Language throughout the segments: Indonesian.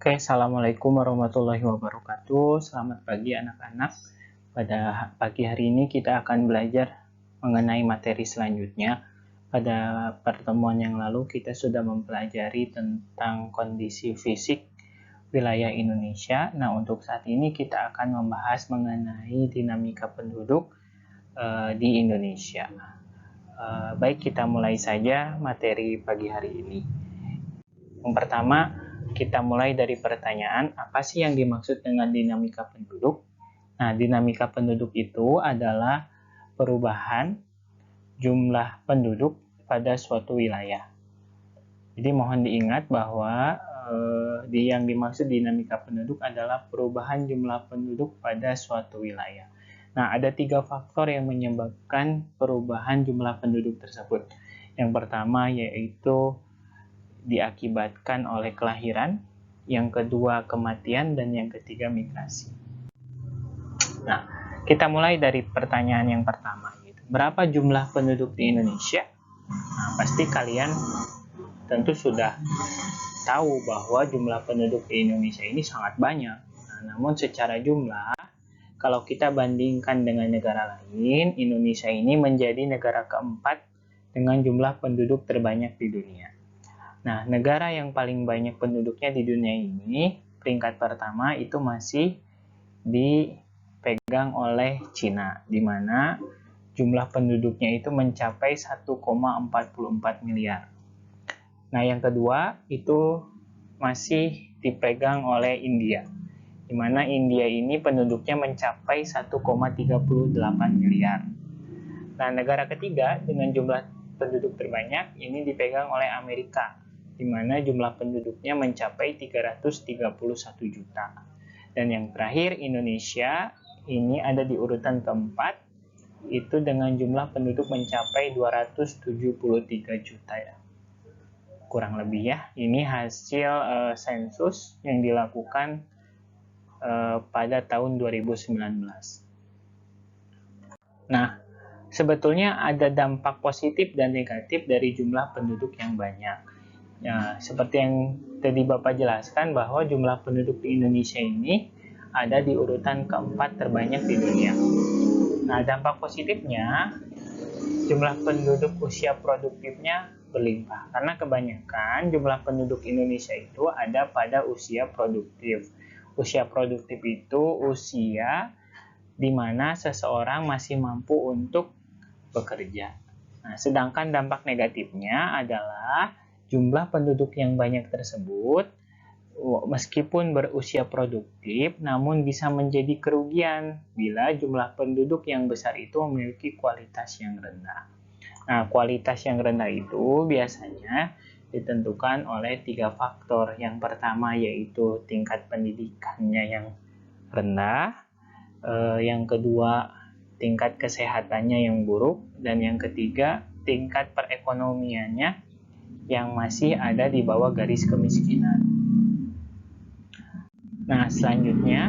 Oke, Assalamualaikum warahmatullahi wabarakatuh. Selamat pagi anak-anak. Pada pagi hari ini kita akan belajar mengenai materi selanjutnya. Pada pertemuan yang lalu kita sudah mempelajari tentang kondisi fisik wilayah Indonesia. Nah, untuk saat ini kita akan membahas mengenai dinamika penduduk di Indonesia. Baik, kita mulai saja materi pagi hari ini. Yang pertama, kita mulai dari pertanyaan, apa sih yang dimaksud dengan dinamika penduduk? Nah, dinamika penduduk itu adalah perubahan jumlah penduduk pada suatu wilayah. Jadi mohon diingat bahwa yang dimaksud dinamika penduduk adalah perubahan jumlah penduduk pada suatu wilayah. Nah, ada 3 faktor yang menyebabkan perubahan jumlah penduduk tersebut. Yang pertama yaitu diakibatkan oleh kelahiran, yang kedua kematian, dan yang ketiga migrasi. Nah, kita mulai dari pertanyaan yang pertama. Berapa jumlah penduduk di Indonesia? Nah, pasti kalian tentu sudah tahu bahwa jumlah penduduk di Indonesia ini sangat banyak. Nah, namun secara jumlah, kalau kita bandingkan dengan negara lain, Indonesia ini menjadi negara keempat dengan jumlah penduduk terbanyak di dunia. Nah, negara yang paling banyak penduduknya di dunia ini, peringkat pertama itu masih dipegang oleh Cina, di mana jumlah penduduknya itu mencapai 1,44 miliar. Nah, yang kedua itu masih dipegang oleh India, di mana India ini penduduknya mencapai 1,38 miliar. Nah, negara ketiga dengan jumlah penduduk terbanyak ini dipegang oleh Amerika, di mana jumlah penduduknya mencapai 331 juta. Dan yang terakhir Indonesia ini ada di urutan keempat, itu dengan jumlah penduduk mencapai 273 juta ya. Kurang lebih ya, ini hasil sensus yang dilakukan pada tahun 2019. Nah, sebetulnya ada dampak positif dan negatif dari jumlah penduduk yang banyak. Ya, seperti yang tadi Bapak jelaskan bahwa jumlah penduduk di Indonesia ini ada di urutan keempat terbanyak di dunia. Nah, dampak positifnya, jumlah penduduk usia produktifnya berlimpah. Karena kebanyakan jumlah penduduk Indonesia itu ada pada usia produktif. Usia produktif itu usia di mana seseorang masih mampu untuk bekerja. Nah, sedangkan dampak negatifnya adalah jumlah penduduk yang banyak tersebut meskipun berusia produktif namun bisa menjadi kerugian bila jumlah penduduk yang besar itu memiliki kualitas yang rendah. Nah, kualitas yang rendah itu biasanya ditentukan oleh 3 faktor. Yang pertama yaitu tingkat pendidikannya yang rendah, yang kedua tingkat kesehatannya yang buruk, dan yang ketiga tingkat perekonomiannya yang masih ada di bawah garis kemiskinan. Nah, selanjutnya,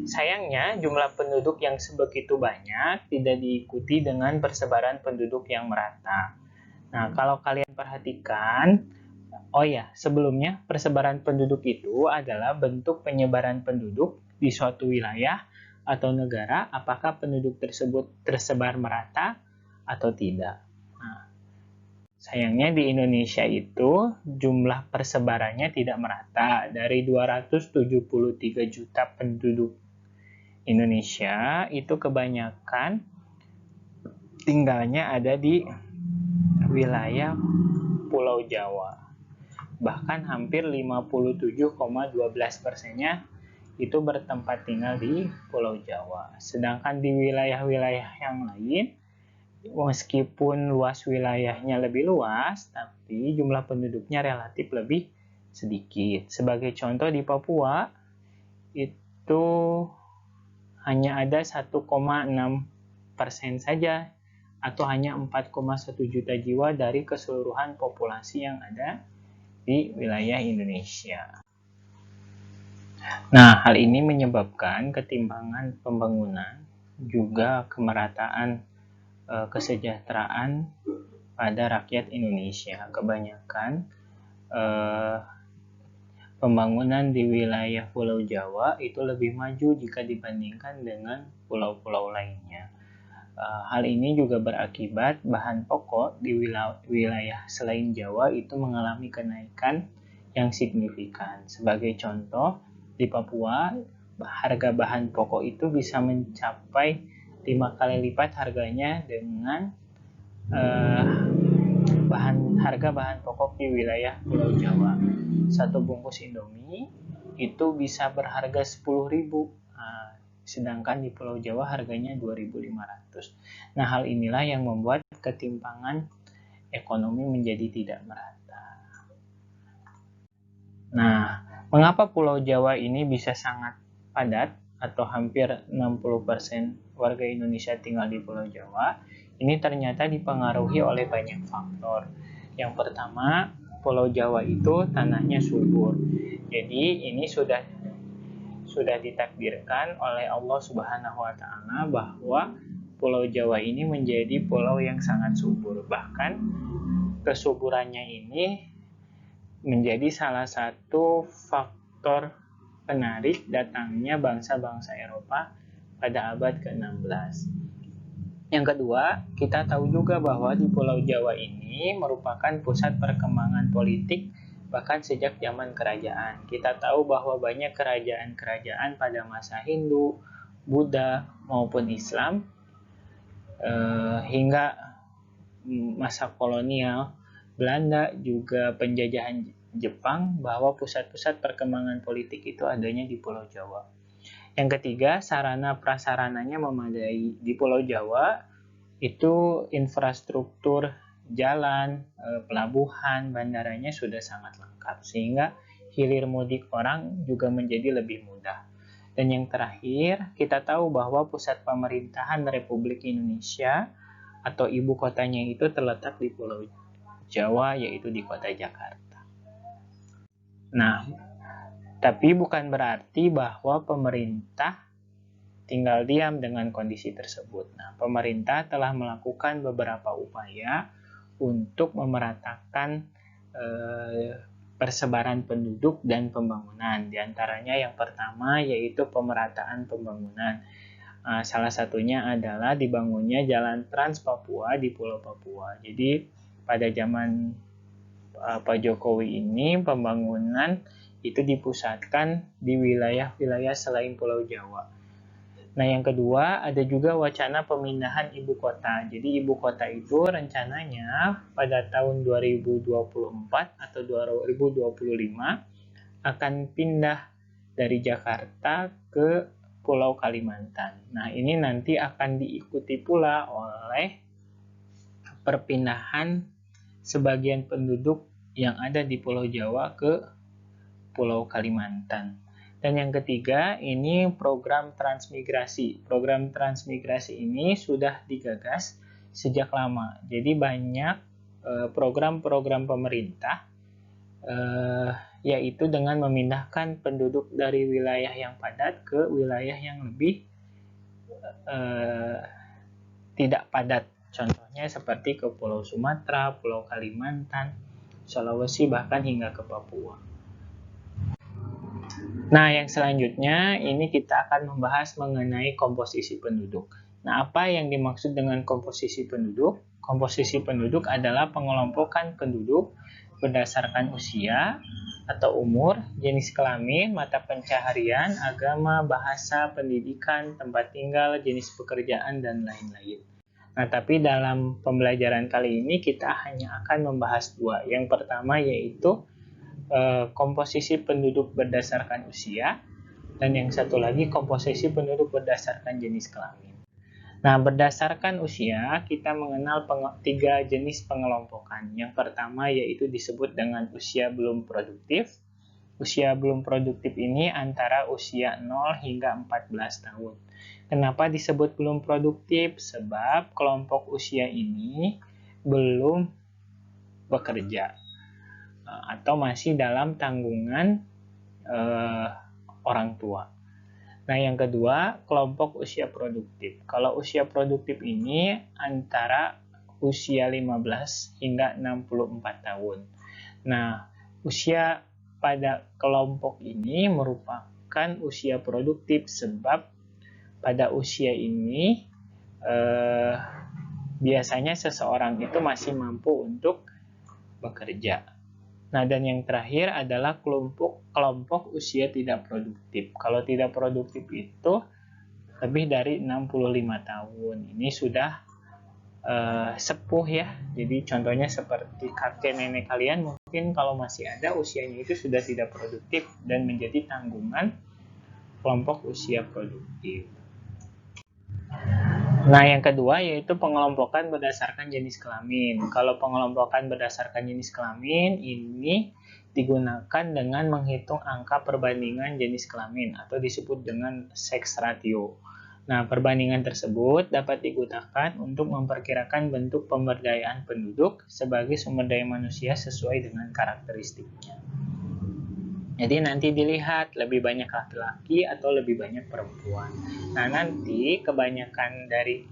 sayangnya jumlah penduduk yang sebegitu banyak tidak diikuti dengan persebaran penduduk yang merata. Nah, kalau kalian perhatikan, sebelumnya persebaran penduduk itu adalah bentuk penyebaran penduduk di suatu wilayah atau negara, apakah penduduk tersebut tersebar merata atau tidak. Nah, sayangnya di Indonesia itu jumlah persebarannya tidak merata. Dari 273 juta penduduk Indonesia, itu kebanyakan tinggalnya ada di wilayah Pulau Jawa. Bahkan hampir 57,12%-nya itu bertempat tinggal di Pulau Jawa. Sedangkan di wilayah-wilayah yang lain, meskipun luas wilayahnya lebih luas, tapi jumlah penduduknya relatif lebih sedikit. Sebagai contoh di Papua, itu hanya ada 1,6% saja, atau hanya 4,1 juta jiwa dari keseluruhan populasi yang ada di wilayah Indonesia. Nah, hal ini menyebabkan ketimpangan pembangunan, juga kemerataan kesejahteraan pada rakyat Indonesia. Kebanyakan pembangunan di wilayah Pulau Jawa itu lebih maju jika dibandingkan dengan pulau-pulau lainnya. Hal ini juga berakibat bahan pokok di wilayah selain Jawa itu mengalami kenaikan yang signifikan. Sebagai contoh, di Papua, harga bahan pokok itu bisa mencapai 5 kali lipat harganya dengan harga bahan pokok di wilayah Pulau Jawa. Satu bungkus Indomie itu bisa berharga 10.000. Sedangkan di Pulau Jawa harganya 2.500. Nah, hal inilah yang membuat ketimpangan ekonomi menjadi tidak merata. Nah, mengapa Pulau Jawa ini bisa sangat padat atau hampir 60% warga Indonesia tinggal di Pulau Jawa? Ini ternyata dipengaruhi oleh banyak faktor. Yang pertama, Pulau Jawa itu tanahnya subur. Jadi ini sudah ditakdirkan oleh Allah Subhanahu wa taala bahwa Pulau Jawa ini menjadi pulau yang sangat subur. Bahkan kesuburannya ini menjadi salah satu faktor penarik datangnya bangsa-bangsa Eropa pada abad ke-16. Yang kedua, kita tahu juga bahwa di Pulau Jawa ini merupakan pusat perkembangan politik bahkan sejak zaman kerajaan. Kita tahu bahwa banyak kerajaan-kerajaan pada masa Hindu, Buddha, maupun Islam hingga masa kolonial Belanda, juga penjajahan Jepang, bahwa pusat-pusat perkembangan politik itu adanya di Pulau Jawa. Yang ketiga, sarana prasarananya memadai. Di Pulau Jawa itu infrastruktur jalan, pelabuhan, bandaranya sudah sangat lengkap, sehingga hilir mudik orang juga menjadi lebih mudah. Dan yang terakhir, kita tahu bahwa pusat pemerintahan Republik Indonesia atau ibu kotanya itu terletak di Pulau Jawa, yaitu di kota Jakarta. Nah, tapi bukan berarti bahwa pemerintah tinggal diam dengan kondisi tersebut. Nah, pemerintah telah melakukan beberapa upaya untuk memeratakan persebaran penduduk dan pembangunan. Di antaranya yang pertama yaitu pemerataan pembangunan. Salah satunya adalah dibangunnya jalan Trans Papua di Pulau Papua. Jadi pada zaman Pak Jokowi ini pembangunan itu dipusatkan di wilayah-wilayah selain Pulau Jawa. Nah, yang kedua, ada juga wacana pemindahan ibu kota. Jadi, ibu kota itu rencananya pada tahun 2024 atau 2025 akan pindah dari Jakarta ke Pulau Kalimantan. Nah, ini nanti akan diikuti pula oleh perpindahan sebagian penduduk yang ada di Pulau Jawa ke Pulau Kalimantan. Dan yang ketiga, ini program transmigrasi. Program transmigrasi ini sudah digagas sejak lama. Jadi banyak program-program pemerintah yaitu dengan memindahkan penduduk dari wilayah yang padat ke wilayah yang lebih tidak padat. Contohnya seperti ke Pulau Sumatera, Pulau Kalimantan, Sulawesi, bahkan hingga ke Papua. Nah, yang selanjutnya ini kita akan membahas mengenai komposisi penduduk. Nah, apa yang dimaksud dengan komposisi penduduk? Komposisi penduduk adalah pengelompokan penduduk berdasarkan usia atau umur, jenis kelamin, mata pencaharian, agama, bahasa, pendidikan, tempat tinggal, jenis pekerjaan, dan lain-lain. Nah, tapi dalam pembelajaran kali ini kita hanya akan membahas dua. Yang pertama yaitu komposisi penduduk berdasarkan usia, dan yang satu lagi komposisi penduduk berdasarkan jenis kelamin. Nah, berdasarkan usia kita mengenal tiga jenis pengelompokan. Yang pertama yaitu disebut dengan usia belum produktif. Usia belum produktif ini antara usia 0 hingga 14 tahun. Kenapa disebut belum produktif? Sebab kelompok usia ini belum bekerja atau masih dalam tanggungan orang tua. Nah, yang kedua, kelompok usia produktif. Kalau usia produktif ini antara usia 15 hingga 64 tahun. Nah, usia pada kelompok ini merupakan usia produktif, sebab pada usia ini biasanya seseorang itu masih mampu untuk bekerja. Nah, dan yang terakhir adalah kelompok usia tidak produktif. Kalau tidak produktif itu lebih dari 65 tahun. Ini sudah sepuh ya. Jadi contohnya seperti kakek nenek kalian, mungkin kalau masih ada usianya itu sudah tidak produktif dan menjadi tanggungan kelompok usia produktif. Nah, yang kedua yaitu pengelompokan berdasarkan jenis kelamin. Kalau pengelompokan berdasarkan jenis kelamin ini digunakan dengan menghitung angka perbandingan jenis kelamin atau disebut dengan sex ratio. Nah, perbandingan tersebut dapat digunakan untuk memperkirakan bentuk pemberdayaan penduduk sebagai sumber daya manusia sesuai dengan karakteristiknya. Jadi nanti dilihat lebih banyak laki-laki atau lebih banyak perempuan. Nah, nanti kebanyakan dari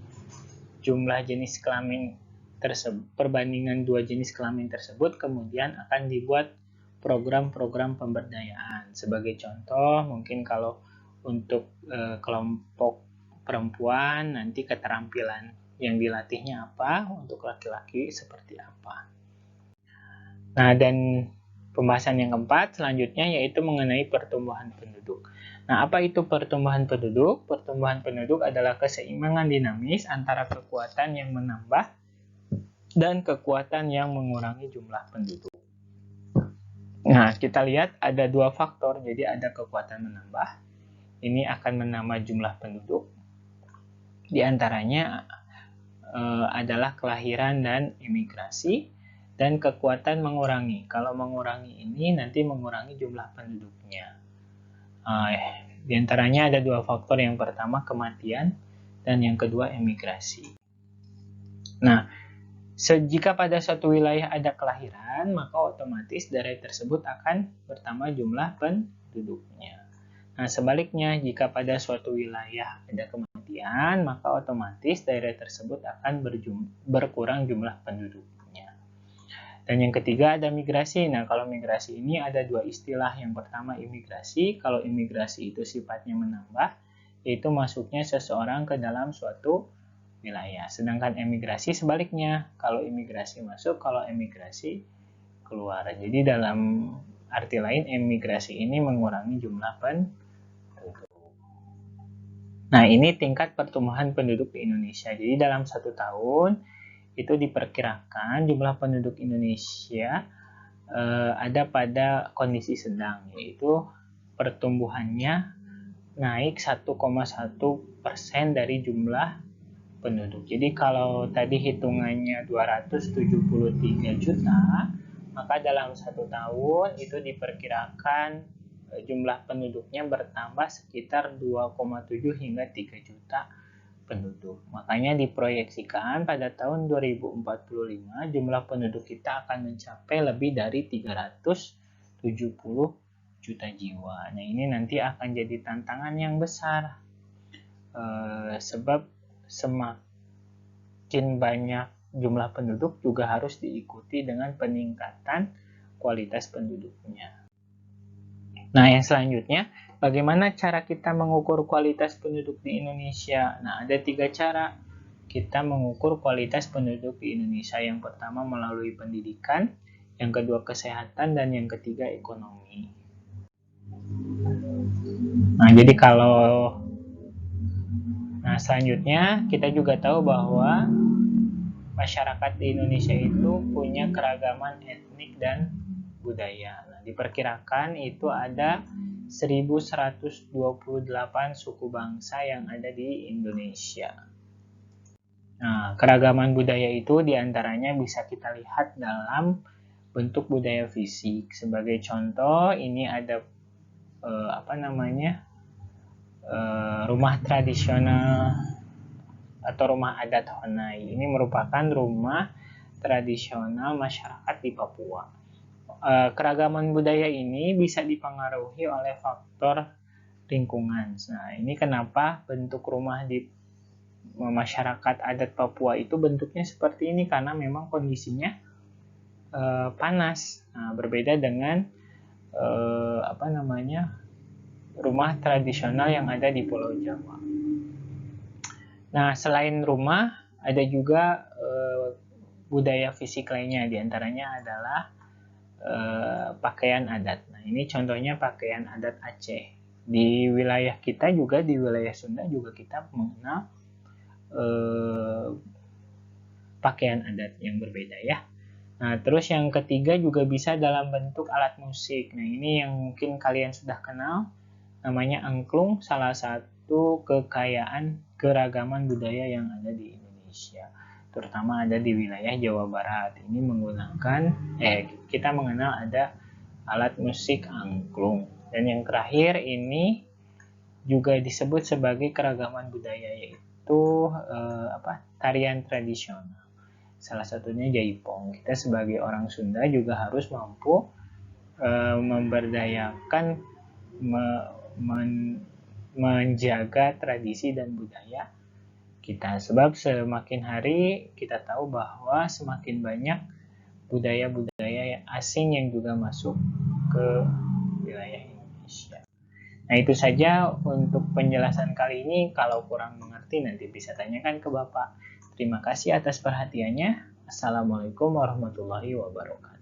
jumlah jenis kelamin tersebut, perbandingan dua jenis kelamin tersebut kemudian akan dibuat program-program pemberdayaan. Sebagai contoh, mungkin kalau untuk kelompok perempuan nanti keterampilan yang dilatihnya apa, untuk laki-laki seperti apa. Nah, dan pembahasan yang keempat selanjutnya yaitu mengenai pertumbuhan penduduk. Nah, apa itu pertumbuhan penduduk? Pertumbuhan penduduk adalah keseimbangan dinamis antara kekuatan yang menambah dan kekuatan yang mengurangi jumlah penduduk. Nah, kita lihat ada dua faktor. Jadi ada kekuatan menambah. Ini akan menambah jumlah penduduk. Di antaranya adalah kelahiran dan imigrasi. Dan kekuatan mengurangi. Kalau mengurangi ini nanti mengurangi jumlah penduduknya. Di antaranya ada dua faktor. Yang pertama kematian dan yang kedua emigrasi. Nah, jika pada suatu wilayah ada kelahiran, maka otomatis daerah tersebut akan bertambah jumlah penduduknya. Nah, sebaliknya jika pada suatu wilayah ada kematian, maka otomatis daerah tersebut akan berkurang jumlah penduduk. Dan yang ketiga ada migrasi. Nah, kalau migrasi ini ada dua istilah. Yang pertama imigrasi. Kalau imigrasi itu sifatnya menambah, yaitu masuknya seseorang ke dalam suatu wilayah. Sedangkan emigrasi sebaliknya. Kalau imigrasi masuk, kalau emigrasi keluar. Jadi dalam arti lain, emigrasi ini mengurangi jumlah penduduk. Nah, ini tingkat pertumbuhan penduduk di Indonesia. Jadi dalam 1 tahun, itu diperkirakan jumlah penduduk Indonesia ada pada kondisi sedang, yaitu pertumbuhannya naik 1,1% dari jumlah penduduk. Jadi kalau tadi hitungannya 273 juta, maka dalam 1 tahun itu diperkirakan jumlah penduduknya bertambah sekitar 2,7 hingga 3 juta penduduk. Makanya diproyeksikan pada tahun 2045 jumlah penduduk kita akan mencapai lebih dari 370 juta jiwa. Nah, ini nanti akan jadi tantangan yang besar. Sebab semakin banyak jumlah penduduk juga harus diikuti dengan peningkatan kualitas penduduknya. Nah, yang selanjutnya, bagaimana cara kita mengukur kualitas penduduk di Indonesia? Nah, ada 3 cara kita mengukur kualitas penduduk di Indonesia. Yang pertama melalui pendidikan, yang kedua kesehatan, dan yang ketiga ekonomi. Nah, jadi selanjutnya kita juga tahu bahwa masyarakat di Indonesia itu punya keragaman etnik dan budaya. Nah, diperkirakan itu ada 1128 suku bangsa yang ada di Indonesia. Nah, keragaman budaya itu diantaranya bisa kita lihat dalam bentuk budaya fisik. Sebagai contoh, ini ada rumah tradisional atau rumah adat Honai. Ini merupakan rumah tradisional masyarakat di Papua. Keragaman budaya ini bisa dipengaruhi oleh faktor lingkungan. Nah, ini kenapa bentuk rumah di masyarakat adat Papua itu bentuknya seperti ini, karena memang kondisinya panas. Nah, berbeda dengan rumah tradisional yang ada di Pulau Jawa. Nah, selain rumah, ada juga budaya fisik lainnya, diantaranya adalah pakaian adat. Nah, ini contohnya pakaian adat Aceh. Di wilayah kita juga, di wilayah Sunda juga kita mengenal pakaian adat yang berbeda ya. Nah, terus yang ketiga juga bisa dalam bentuk alat musik. Nah, ini yang mungkin kalian sudah kenal, namanya angklung, salah satu kekayaan keragaman budaya yang ada di Indonesia, terutama ada di wilayah Jawa Barat. Ini menggunakan kita mengenal ada alat musik angklung. Dan yang terakhir ini juga disebut sebagai keragaman budaya, yaitu tarian tradisional. Salah satunya jaipong. Kita sebagai orang Sunda juga harus mampu memberdayakan, menjaga tradisi dan budaya kita. Sebab semakin hari kita tahu bahwa semakin banyak budaya-budaya asing yang juga masuk ke wilayah Indonesia. Nah, itu saja untuk penjelasan kali ini. Kalau kurang mengerti nanti bisa tanyakan ke Bapak. Terima kasih atas perhatiannya. Assalamualaikum warahmatullahi wabarakatuh.